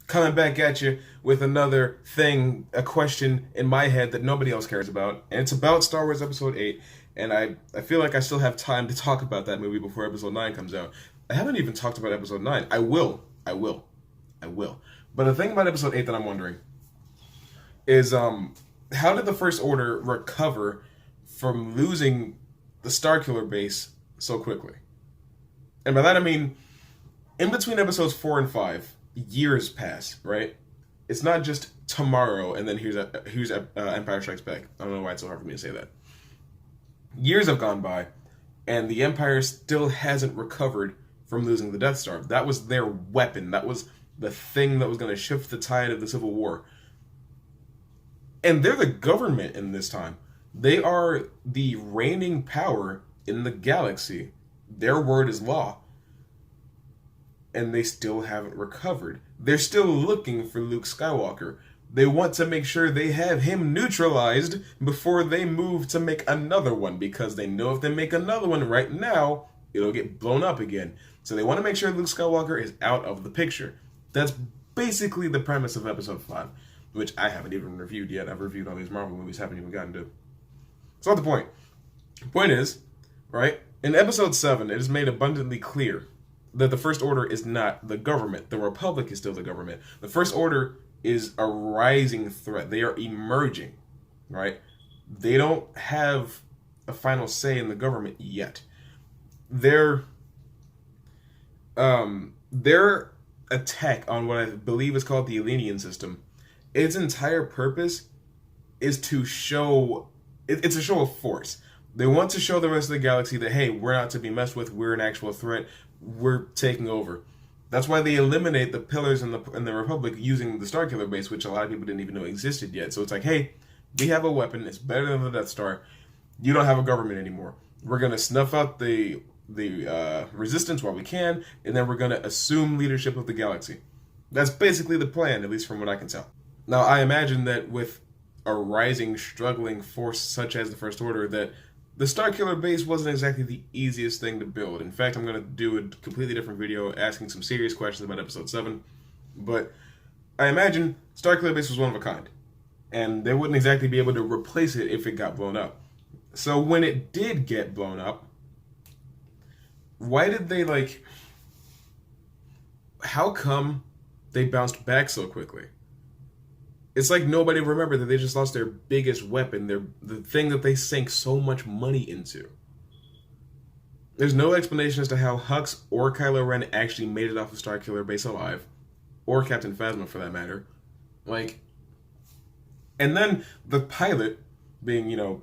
coming back at you with another thing, a question in my head that nobody else cares about. And it's about Star Wars Episode 8. And I feel like I still have time to talk about that movie before Episode 9 comes out. I haven't even talked about Episode 9. I will. I will. I will. But the thing about Episode 8 that I'm wondering is how did the First Order recover from losing the Starkiller base so quickly? And by that I mean, in between episodes 4 and 5, years pass, right? It's not just tomorrow and then here's Empire Strikes Back. I don't know why it's so hard for me to say that. Years have gone by, and the Empire still hasn't recovered from losing the Death Star. That was their weapon. That was the thing that was going to shift the tide of the Civil War. And they're the government in this time. They are the reigning power in the galaxy. Their word is law. And they still haven't recovered. They're still looking for Luke Skywalker. They want to make sure they have him neutralized before they move to make another one, because they know if they make another one right now, it'll get blown up again. So they want to make sure Luke Skywalker is out of the picture. That's basically the premise of Episode 5, which I haven't even reviewed yet. I've reviewed all these Marvel movies, haven't even gotten to. It's not the point. The point is, right, in Episode 7, it is made abundantly clear that the First Order is not the government. The Republic is still the government. The First Order is a rising threat. They are emerging, right? They don't have a final say in the government yet. Their attack on what I believe is called the Elenian system, its entire purpose is to show, it's a show of force. They want to show the rest of the galaxy that, hey, we're not to be messed with, we're an actual threat, we're taking over. That's why they eliminate the pillars in the Republic using the Starkiller base, which a lot of people didn't even know existed yet. So it's like, hey, we have a weapon, it's better than the Death Star, you don't have a government anymore. We're going to snuff out the resistance while we can, and then we're going to assume leadership of the galaxy. That's basically the plan, at least from what I can tell. Now, I imagine that with a rising, struggling force such as the First Order, that the Starkiller base wasn't exactly the easiest thing to build. In fact, I'm going to do a completely different video asking some serious questions about Episode 7. But I imagine Starkiller base was one of a kind. And they wouldn't exactly be able to replace it if it got blown up. So when it did get blown up, why did they, how come they bounced back so quickly? It's like nobody remembered that they just lost their biggest weapon, the thing that they sank so much money into. There's no explanation as to how Hux or Kylo Ren actually made it off of Starkiller base alive, or Captain Phasma for that matter. And then the pilot, being,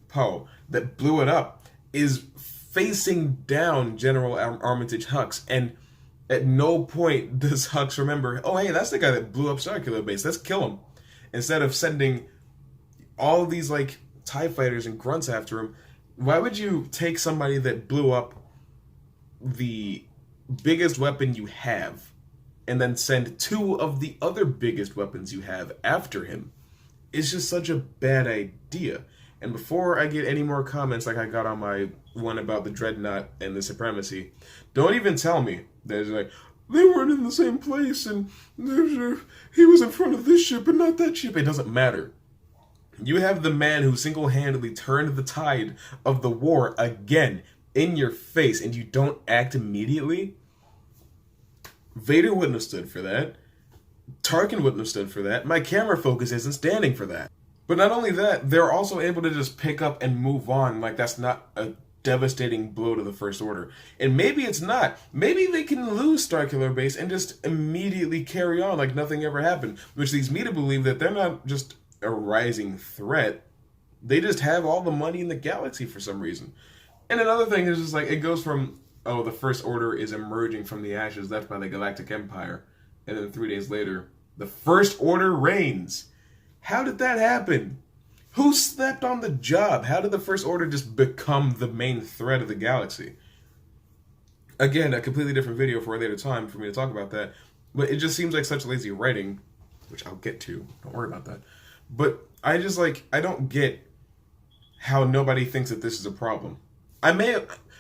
Poe, that blew it up, is facing down General Armitage Hux, and at no point does Hux remember, oh hey, that's the guy that blew up Starkiller base, let's kill him. Instead of sending all of these TIE fighters and grunts after him, why would you take somebody that blew up the biggest weapon you have and then send two of the other biggest weapons you have after him? It's just such a bad idea. And before I get any more comments like I got on my one about the Dreadnought and the Supremacy, don't even tell me that they weren't in the same place and he was in front of this ship and not that ship. It doesn't matter. You have the man who single-handedly turned the tide of the war again in your face, and you don't act immediately? Vader wouldn't have stood for that. Tarkin wouldn't have stood for that. My camera focus isn't standing for that. But not only that, they're also able to just pick up and move on like that's not a devastating blow to the First Order. And maybe it's not. Maybe they can lose Starkiller base and just immediately carry on like nothing ever happened, which leads me to believe that they're not just a rising threat. They just have all the money in the galaxy for some reason. And another thing is just it goes from, oh, the First Order is emerging from the ashes left by the Galactic Empire, and then 3 days later, the First Order reigns. How did that happen? Who slept on the job? How did the First Order just become the main threat of the galaxy? Again, a completely different video for a later time for me to talk about that. But it just seems like such lazy writing, which I'll get to. Don't worry about that. But I just I don't get how nobody thinks that this is a problem.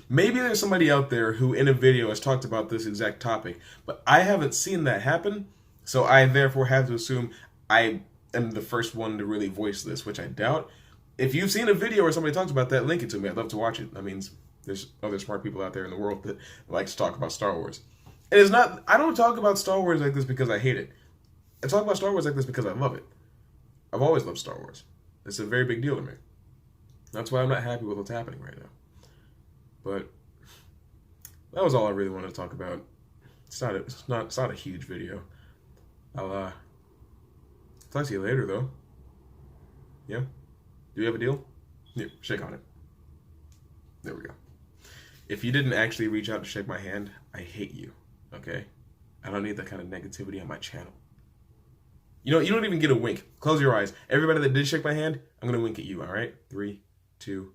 Maybe there's somebody out there who in a video has talked about this exact topic, but I haven't seen that happen. So I therefore have to assume I am the first one to really voice this, which I doubt. If you've seen a video where somebody talks about that, link it to me. I'd love to watch it. That means there's other smart people out there in the world that like to talk about Star Wars. It is not. I don't talk about Star Wars like this because I hate it. I talk about Star Wars like this because I love it. I've always loved Star Wars. It's a very big deal to me. That's why I'm not happy with what's happening right now. But that was all I really wanted to talk about. It's not a huge video. I'll talk to you later though. Yeah? Do you have a deal? Yeah, shake on it. There we go. If you didn't actually reach out to shake my hand, I hate you. Okay? I don't need that kind of negativity on my channel. You know, you don't even get a wink. Close your eyes. Everybody that did shake my hand, I'm gonna wink at you, alright? 3, 2,